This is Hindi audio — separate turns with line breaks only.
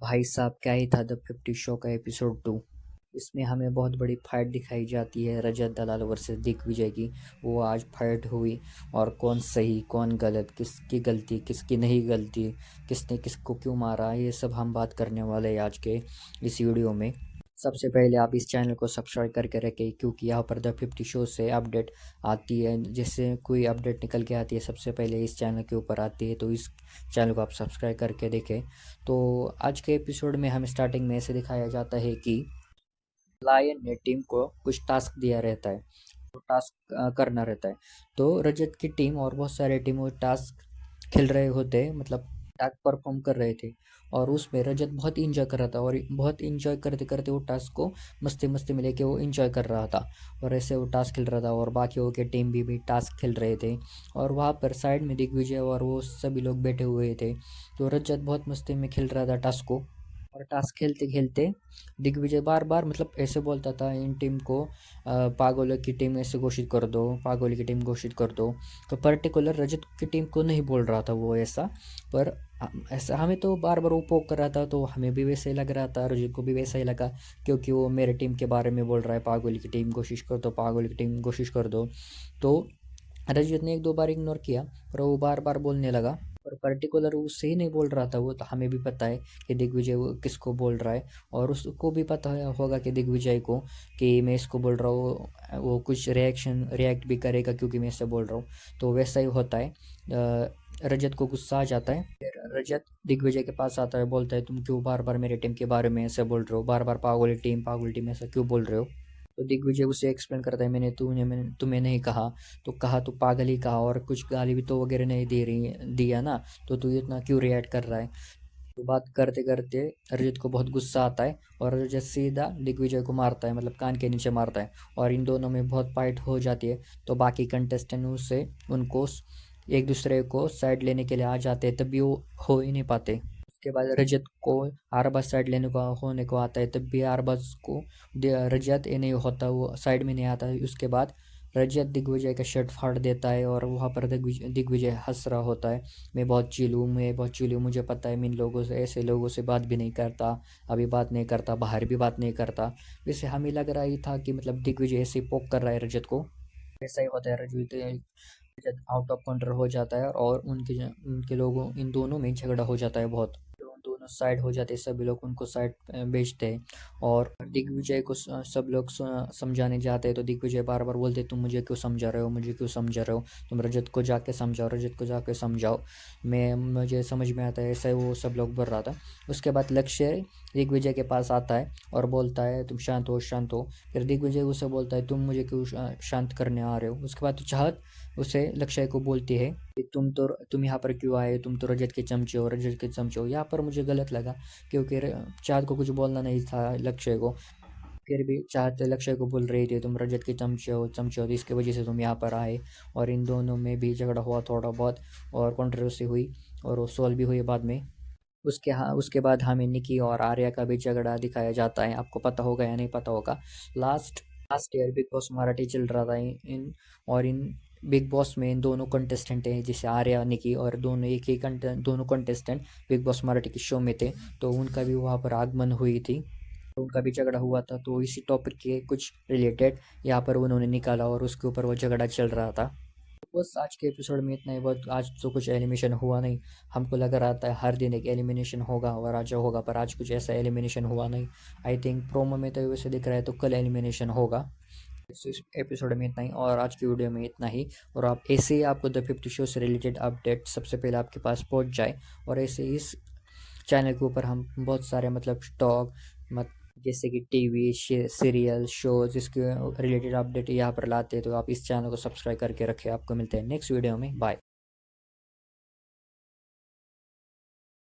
भाई साहब क्या ही था द 50 शो का एपिसोड 2। इसमें हमें बहुत बड़ी फाइट दिखाई जाती है रजत दलाल वर्सेस दिग्विजय की। वो आज फाइट हुई और कौन सही कौन गलत, किसकी गलती किसकी नहीं गलती, किसने किसको क्यों मारा, ये सब हम बात करने वाले हैं आज के इस वीडियो में। सबसे पहले आप इस चैनल को सब्सक्राइब करके रखें क्योंकि यहाँ पर द 50 शो से अपडेट आती है। जैसे कोई अपडेट निकल के आती है सबसे पहले इस चैनल के ऊपर आती है, तो इस चैनल को आप सब्सक्राइब करके देखें। तो आज के एपिसोड में हमें स्टार्टिंग में ऐसे दिखाया जाता है कि लायन ने टीम को कुछ टास्क दिया रहता है, तो टास्क करना रहता है। तो रजत की टीम और बहुत सारे टीम वो टास्क खेल रहे होते हैं, मतलब टास्क परफॉर्म कर रहे थे। और उसमें रजत बहुत इंजॉय कर रहा था और बहुत इंजॉय करते करते वो टास्क को मस्ती मस्ती में लेके वो इंजॉय कर रहा था। और ऐसे वो टास्क खेल रहा था और बाकियों के टीम भी टास्क खेल रहे थे। और वहाँ पर साइड में दिग्विजय और वो सभी लोग बैठे हुए थे। तो रजत बहुत मस्ती में खेल रहा था टास्क को। और टास्क खेलते खेलते दिग्विजय बार बार मतलब ऐसे बोलता था इन टीम को, पागलों की टीम ऐसे घोषित कर दो, पागलों की टीम घोषित कर दो। तो पर्टिकुलर रजत की टीम को नहीं बोल रहा था वो ऐसा, पर ऐसा हमें तो बार बार वो पोक कर रहा था, तो हमें भी वैसे ही लग रहा था, रजत को भी वैसा ही लगा। क्योंकि वो मेरे टीम के बारे में बोल रहा है, पागल की टीम कोशिश कर दो, पागल की टीम कोशिश कर दो। तो रजत ने एक दो बार इग्नोर किया, पर वो बार बार बोलने लगा। पर पर्टिकुलर उससे ही नहीं बोल रहा था वो, तो हमें भी पता है कि दिग्विजय वो किसको बोल रहा है। और उसको भी पता होगा कि दिग्विजय को कि मैं इसको बोल रहा हूँ, वो कुछ रिएक्ट भी करेगा क्योंकि मैं इससे बोल रहा हूँ। तो वैसा ही होता है। रजत को गुस्सा आ जाता है, फिर रजत दिग्विजय के पास आता है, बोलता है तुम क्यों बार बार मेरे टीम के बारे में ऐसे बोल रहे हो, बार बार पागल टीम ऐसा क्यों बोल रहे हो। तो दिग्विजय उसे एक्सप्लेन करता है, मैंने तुम्हें नहीं कहा। तो कहा तो पागल ही कहा, और कुछ गाली भी तो वगैरह नहीं दे रही दिया ना, तो तू इतना क्यों रिएक्ट कर रहा है। तो बात करते करते रजत को बहुत गुस्सा आता है और रजत सीधा दिग्विजय को मारता है, मतलब कान के नीचे मारता है। और इन दोनों में बहुत फाइट हो जाती है। तो बाकी कंटेस्टेंट उससे उनको एक दूसरे को साइड लेने के लिए आ जाते हैं, तब भी वो हो ही नहीं पाते। उसके बाद रजत को आरबाज साइड लेने को होने को आता है, तब भी आरबाज को रजत ये नहीं होता, वो साइड में नहीं आता है। उसके बाद रजत दिग्विजय का शर्ट फाड़ देता है और वहाँ पर दिग्विजय हंस रहा होता है, मैं बहुत चिल हूँ, मुझे पता है मैं इन लोगों से, ऐसे लोगों से बात भी नहीं करता, अभी बात नहीं करता, बाहर भी बात नहीं करता। वैसे हमें लग रहा ही था कि मतलब दिग्विजय ऐसे पोक कर रहा है रजत को। ऐसा ही होता है, रजत आउट ऑफ कंट्रोल हो जाता है और उनके लोगों इन दोनों में झगड़ा हो जाता है बहुत। दोनों साइड हो जाते हैं, सभी लोग उनको साइड बेचते हैं। और दिग्विजय को सब लोग समझाने जाते हैं, तो दिग्विजय बार बार बोलते तुम मुझे क्यों समझा रहे हो, मुझे क्यों समझा रहे हो, तुम रजत को जाके समझाओ, रजत को जाके समझाओ, मैं मुझे समझ में आता है, ऐसा ही वो सब लोग बोल रहा था। उसके बाद लक्ष्य दिग्विजय के पास आता है और बोलता है तुम शांत हो, शांत हो। फिर दिग्विजय उसे बोलता है तुम मुझे क्यों शांत करने आ रहे हो। उसके बाद चाहत उसे लक्ष्य को बोलती है कि तुम यहाँ पर क्यों आए, तुम तो रजत के चमचे हो, रजत के चमचे हो। यहाँ पर मुझे गलत लगा क्योंकि चाहत को कुछ बोलना नहीं था लक्ष्य को, फिर भी चाहत लक्ष्य को बोल रही थी तुम रजत के चमचे हो, तो इसकी वजह से तुम यहाँ पर आए। और इन दोनों में भी झगड़ा हुआ थोड़ा बहुत और कंट्रोवर्सी हुई और वो सॉल्व भी हुई बाद में। उसके बाद हमें निकी और आर्या का भी झगड़ा दिखाया जाता है, आपको पता होगा या नहीं पता होगा। Last last year big boss Marathi चल रहा था इन बिग बॉस में इन दोनों कंटेस्टेंट हैं, जैसे आर्या निकी, और दोनों एक ही दोनों कंटेस्टेंट बिग बॉस मराठी के शो में थे। तो उनका भी वहाँ पर आगमन हुई थी, तो उनका भी झगड़ा हुआ था। तो इसी टॉपिक के कुछ रिलेटेड यहाँ पर उन्होंने निकाला और उसके ऊपर वो झगड़ा चल रहा था। बस आज के एपिसोड में इतना ही, बहुत आज तो कुछ एलिमिनेशन हुआ नहीं। हमको लग रहा था हर दिन एक एलिमिनेशन होगा और आज होगा, पर आज कुछ ऐसा एलिमिनेशन हुआ नहीं। आई थिंक प्रोमो में तो वैसे दिख रहा है तो कल एलिमिनेशन होगा। इस एपिसोड में इतना ही और आज की वीडियो में इतना ही। और आप ऐसे ही आपको द 50 शो से रिलेटेड अपडेट सबसे पहले आपके पास पहुंच जाए। और ऐसे इस चैनल के ऊपर हम बहुत सारे मतलब स्टॉक मत जैसे कि टीवी सीरियल शोज इसके रिलेटेड अपडेट यहाँ पर लाते हैं, तो आप इस चैनल को सब्सक्राइब करके रखें। आपको मिलते हैं नेक्स्ट वीडियो में, बाय।